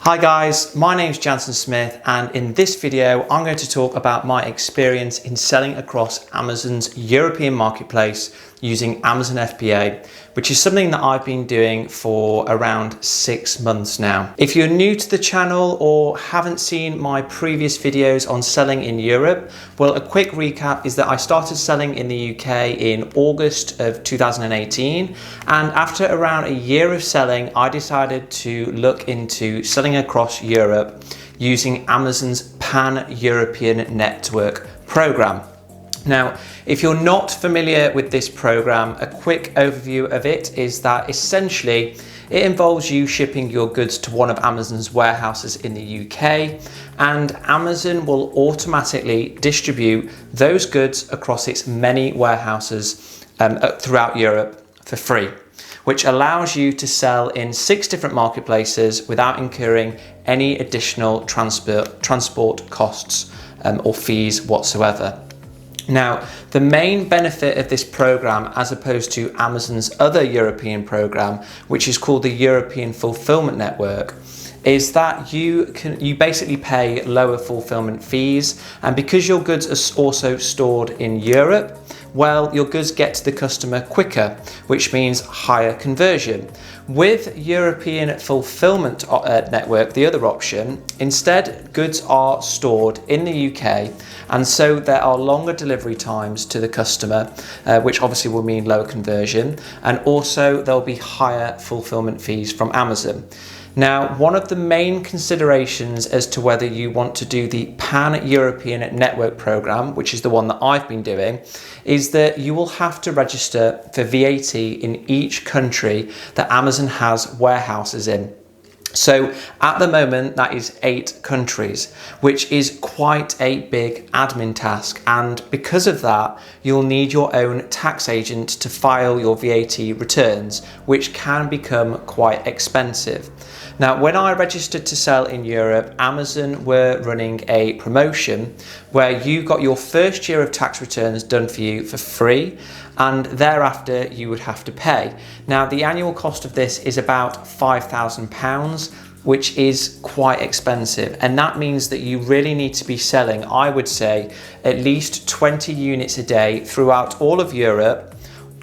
Hi guys, my name's Jansen Smith, and in this video I'm going to talk about my experience in selling across Amazon's European marketplace using Amazon FBA, which is something that I've been doing for around 6 months now. If you're new to the channel or haven't seen my previous videos on selling in Europe, well, a quick recap is that I started selling in the UK in August of 2018, and after around a year of selling, I decided to look into selling across Europe using Amazon's Pan-European Network program. Now, if you're not familiar with this program, a quick overview of it is that essentially it involves you shipping your goods to one of Amazon's warehouses in the UK, and Amazon will automatically distribute those goods across its many warehouses throughout Europe for free, which allows you to sell in 6 different marketplaces without incurring any additional transport costs or fees whatsoever. Now, the main benefit of this program, as opposed to Amazon's other European program, which is called the European Fulfillment Network, is that you basically pay lower fulfillment fees, and because your goods are also stored in Europe, well, your goods get to the customer quicker, which means higher conversion. With European Fulfillment Network, the other option, instead goods are stored in the UK, and so there are longer delivery times to the customer, which obviously will mean lower conversion, and also there'll be higher fulfillment fees from Amazon. Now, one of the main considerations as to whether you want to do the Pan-European Network program, which is the one that I've been doing, is that you will have to register for VAT in each country that Amazon has warehouses in. So at the moment, that is 8 countries, which is quite a big admin task. And because of that, you'll need your own tax agent to file your VAT returns, which can become quite expensive. Now, when I registered to sell in Europe, Amazon were running a promotion where you got your first year of tax returns done for you for free, and thereafter you would have to pay. Now, the annual cost of this is about £5,000, which is quite expensive, and that means that you really need to be selling, I would say, at least 20 units a day throughout all of Europe,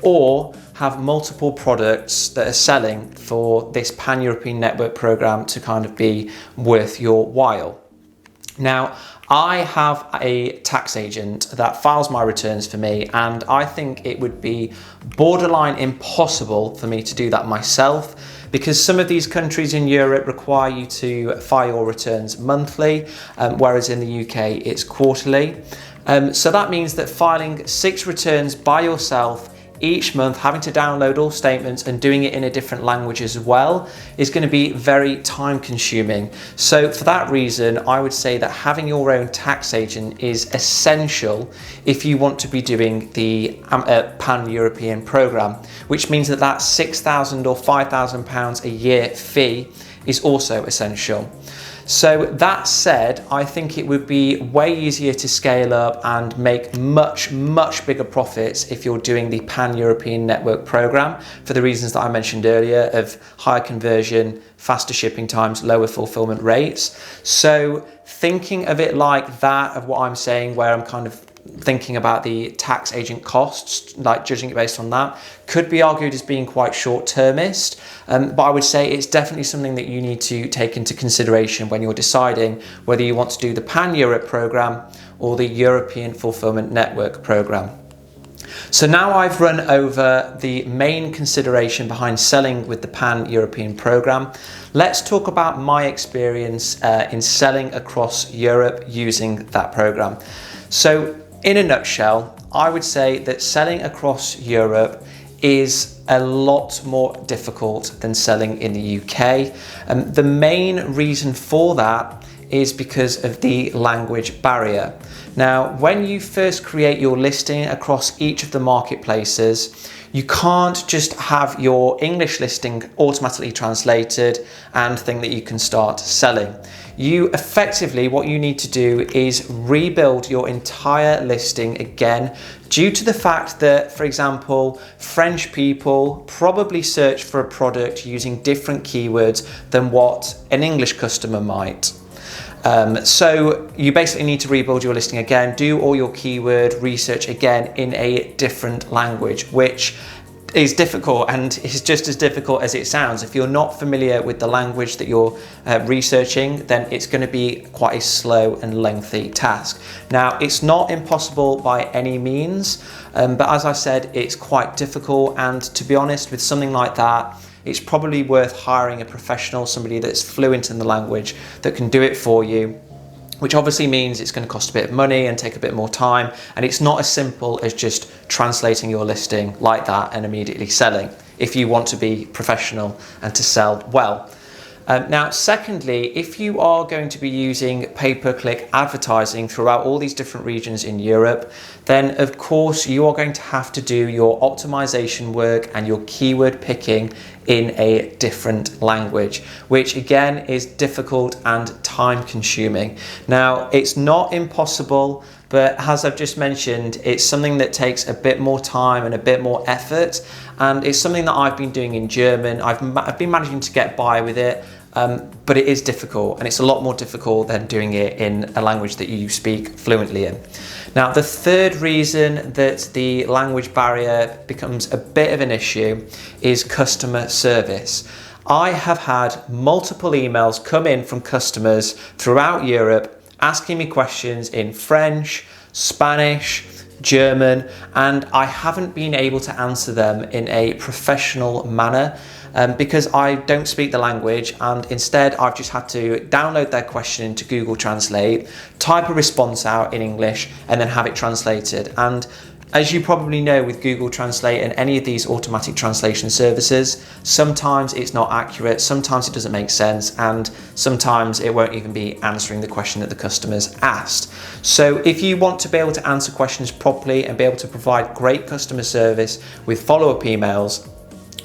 or have multiple products that are selling for this Pan-European Network program to kind of be worth your while. Now, I have a tax agent that files my returns for me, and I think it would be borderline impossible for me to do that myself, because some of these countries in Europe require you to file your returns monthly, whereas in the UK it's quarterly. So that means that filing 6 returns by yourself each month, having to download all statements and doing it in a different language as well, is going to be very time consuming. So for that reason, I would say that having your own tax agent is essential if you want to be doing the Pan-European program, which means that that £6,000 or £5,000 a year fee is also essential. So that said, I think it would be way easier to scale up and make much bigger profits if you're doing the Pan-European Network program, for the reasons that I mentioned earlier of higher conversion, faster shipping times, lower fulfillment rates. So thinking of it like that, of what I'm saying, where I'm kind of thinking about the tax agent costs, like judging it based on that, could be argued as being quite short-termist, but I would say it's definitely something that you need to take into consideration when you're deciding whether you want to do the Pan-Europe program or the European Fulfillment Network program. So now I've run over the main consideration behind selling with the Pan-European program, let's talk about my experience in selling across Europe using that program. So in a nutshell, I would say that selling across Europe is a lot more difficult than selling in the UK. The main reason for that is because of the language barrier. Now, when you first create your listing across each of the marketplaces, you can't just have your English listing automatically translated and think that you can start selling. You effectively, what you need to do is rebuild your entire listing again, due to the fact that, for example, French people probably search for a product using different keywords than what an English customer might. So you basically need to rebuild your listing again, do all your keyword research again in a different language, which is difficult, and is just as difficult as it sounds. If you're not familiar with the language that you're researching, then it's going to be quite a slow and lengthy task. Now, it's not impossible by any means, but as I said, it's quite difficult, and to be honest, with something like that, it's probably worth hiring a professional, somebody that's fluent in the language that can do it for you, which obviously means it's going to cost a bit of money and take a bit more time. And it's not as simple as just translating your listing like that and immediately selling if you want to be professional and to sell well. Now, secondly, if you are going to be using pay-per-click advertising throughout all these different regions in Europe, then of course you are going to have to do your optimization work and your keyword picking in a different language, which again is difficult and time consuming. Now, it's not impossible, but as I've just mentioned, it's something that takes a bit more time and a bit more effort, and it's something that I've been doing in German. I've been managing to get by with it, but it is difficult, and it's a lot more difficult than doing it in a language that you speak fluently in. Now, the third reason that the language barrier becomes a bit of an issue is customer service. I have had multiple emails come in from customers throughout Europe asking me questions in French, Spanish, German, and I haven't been able to answer them in a professional manner because I don't speak the language, and instead I've just had to download their question into Google Translate, type a response out in English, and then have it translated. And as you probably know, with Google Translate and any of these automatic translation services, sometimes it's not accurate, sometimes it doesn't make sense, and sometimes it won't even be answering the question that the customer's asked. So if you want to be able to answer questions properly and be able to provide great customer service with follow-up emails,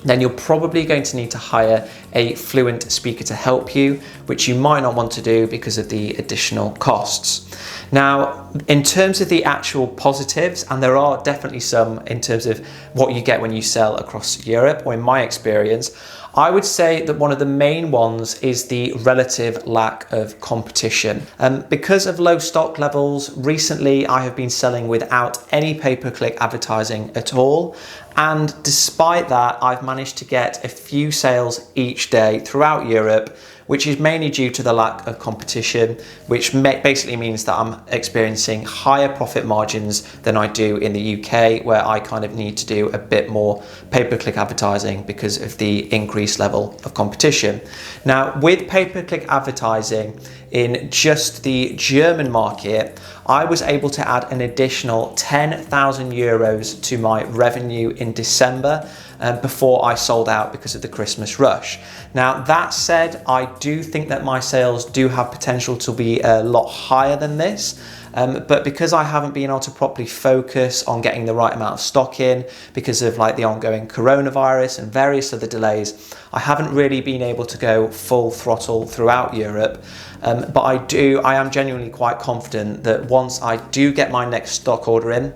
then you're probably going to need to hire a fluent speaker to help you, which you might not want to do because of the additional costs. Now, in terms of the actual positives, and there are definitely some in terms of what you get when you sell across Europe, or in my experience, I would say that one of the main ones is the relative lack of competition. Because of low stock levels, recently I have been selling without any pay-per-click advertising at all. And despite that, I've managed to get a few sales each day throughout Europe, which is mainly due to the lack of competition, which basically means that I'm experiencing higher profit margins than I do in the UK, where I kind of need to do a bit more pay-per-click advertising because of the increased level of competition. Now, with pay-per-click advertising in just the German market, I was able to add an additional 10,000 euros to my revenue in December before I sold out because of the Christmas rush. Now, that said, I do think that my sales do have potential to be a lot higher than this. But because I haven't been able to properly focus on getting the right amount of stock in because of like the ongoing coronavirus and various other delays, I haven't really been able to go full throttle throughout Europe. But I am genuinely quite confident that once I do get my next stock order in,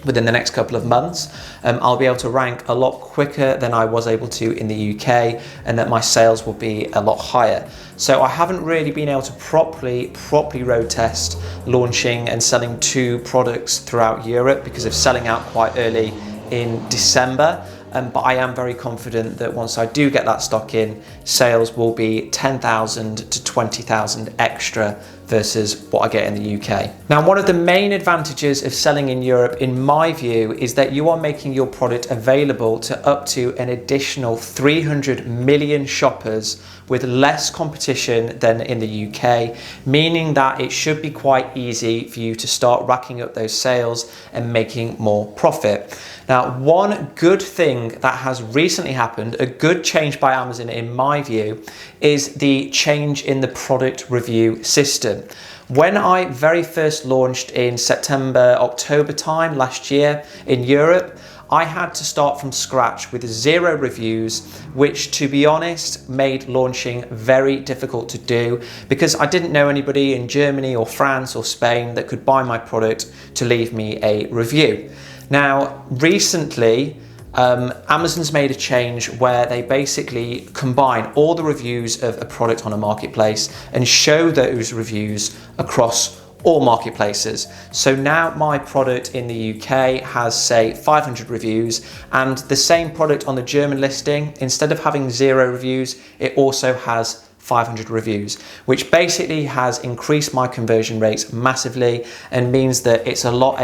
within the next couple of months, I'll be able to rank a lot quicker than I was able to in the UK, and that my sales will be a lot higher. So I haven't really been able to properly road test launching and selling 2 products throughout Europe because of selling out quite early in December. But I am very confident that once I do get that stock in, sales will be 10,000 to 20,000 extra versus what I get in the UK. Now, one of the main advantages of selling in Europe, in my view, is that you are making your product available to up to an additional 300 million shoppers with less competition than in the UK, meaning that it should be quite easy for you to start racking up those sales and making more profit. Now, one good thing thing that has recently happened, a good change by Amazon in my view, is the change in the product review system. When I very first launched in September, October time last year in Europe, I had to start from scratch with 0 reviews, which, to be honest, made launching very difficult to do because I didn't know anybody in Germany or France or Spain that could buy my product to leave me a review. Now, recently, Amazon's made a change where they basically combine all the reviews of a product on a marketplace and show those reviews across all marketplaces. So now my product in the UK has, say, 500 reviews, and the same product on the German listing, instead of having 0 reviews, it also has 500 reviews, which basically has increased my conversion rates massively and means that it's a lot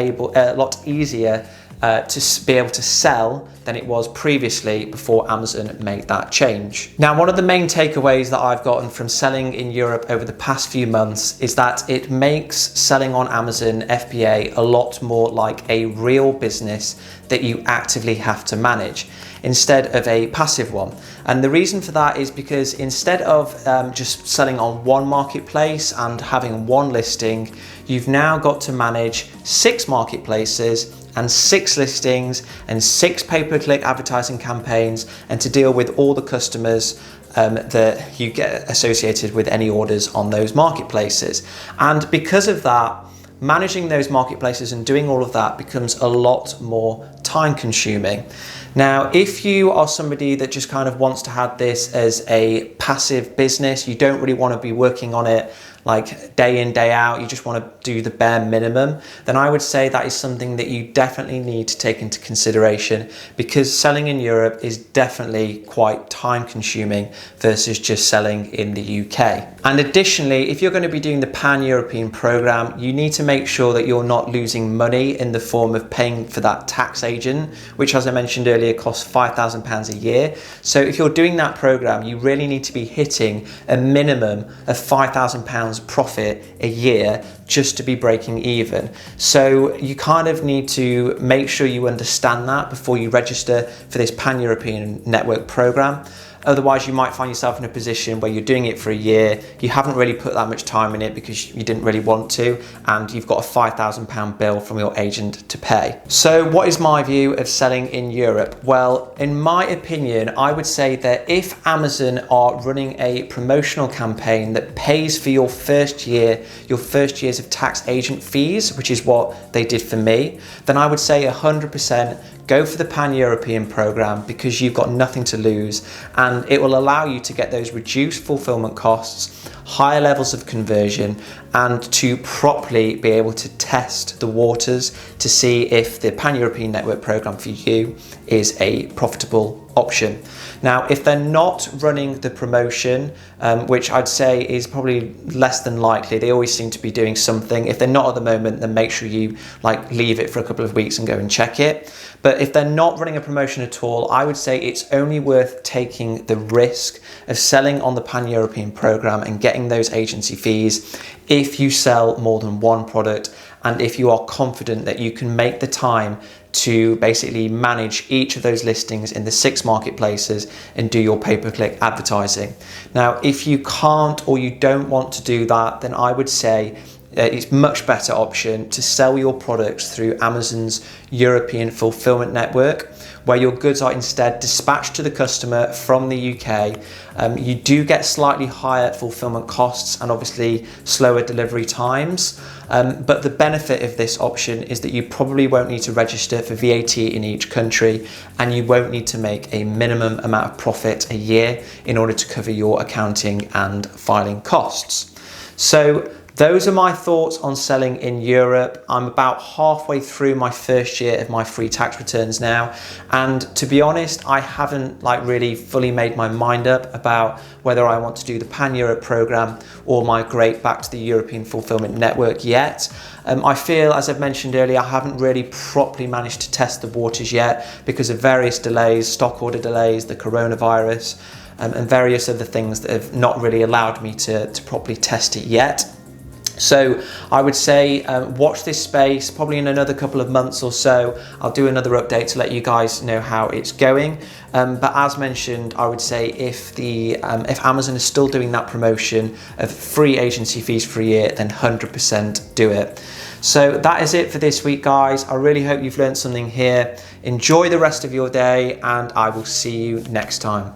easier to be able to sell than it was previously before Amazon made that change. Now, one of the main takeaways that I've gotten from selling in Europe over the past few months is that it makes selling on Amazon FBA a lot more like a real business that you actively have to manage instead of a passive one. And the reason for that is because instead of just selling on one marketplace and having one listing, you've now got to manage 6 marketplaces and 6 listings and 6 pay-per-click advertising campaigns, and to deal with all the customers that you get associated with any orders on those marketplaces. And because of that, managing those marketplaces and doing all of that becomes a lot more time consuming. Now, if you are somebody that just kind of wants to have this as a passive business, you don't really want to be working on it like day in, day out, you just want to do the bare minimum, then I would say that is something that you definitely need to take into consideration, because selling in Europe is definitely quite time consuming versus just selling in the UK. And additionally, if you're going to be doing the pan-European program, you need to make sure that you're not losing money in the form of paying for that tax agent, which, as I mentioned earlier, costs £5,000 a year. So if you're doing that program, you really need to be hitting a minimum of £5,000 profit a year just to be breaking even. So you kind of need to make sure you understand that before you register for this pan-European network program. Otherwise, you might find yourself in a position where you're doing it for a year, you haven't really put that much time in it because you didn't really want to, and you've got a £5,000 bill from your agent to pay. So what is my view of selling in Europe? Well, in my opinion, I would say that if Amazon are running a promotional campaign that pays for your first years of tax agent fees, which is what they did for me, then I would say 100% go for the pan-European program, because you've got nothing to lose, and it will allow you to get those reduced fulfillment costs, higher levels of conversion, and to properly be able to test the waters to see if the pan-European network program for you is a profitable option. Now, if they're not running the promotion, which I'd say is probably less than likely, they always seem to be doing something. If they're not at the moment, then make sure you leave it for a couple of weeks and go and check it. But if they're not running a promotion at all, I would say it's only worth taking the risk of selling on the pan-European program and getting those agency fees if you sell more than one product, and if you are confident that you can make the time to basically manage each of those listings in the 6 marketplaces and do your pay-per-click advertising. Now, if you can't or you don't want to do that, then I would say it's much better option to sell your products through Amazon's European fulfillment network, where your goods are instead dispatched to the customer from the UK. You do get slightly higher fulfillment costs and obviously slower delivery times. But the benefit of this option is that you probably won't need to register for VAT in each country, and you won't need to make a minimum amount of profit a year in order to cover your accounting and filing costs. So those are my thoughts on selling in Europe. I'm about halfway through my first year of my free tax returns now, and to be honest, I haven't really fully made my mind up about whether I want to do the Pan-Europe program or migrate back to the European Fulfillment Network yet. I feel, as I've mentioned earlier, I haven't really properly managed to test the waters yet because of various delays, stock order delays, the coronavirus, and various other things that have not really allowed me to properly test it yet. So I would say watch this space. Probably in another couple of months or so, I'll do another update to let you guys know how it's going. But as mentioned, I would say if Amazon is still doing that promotion of free agency fees for a year, then 100% do it. So that is it for this week, guys. I really hope you've learned something here. Enjoy the rest of your day, and I will see you next time.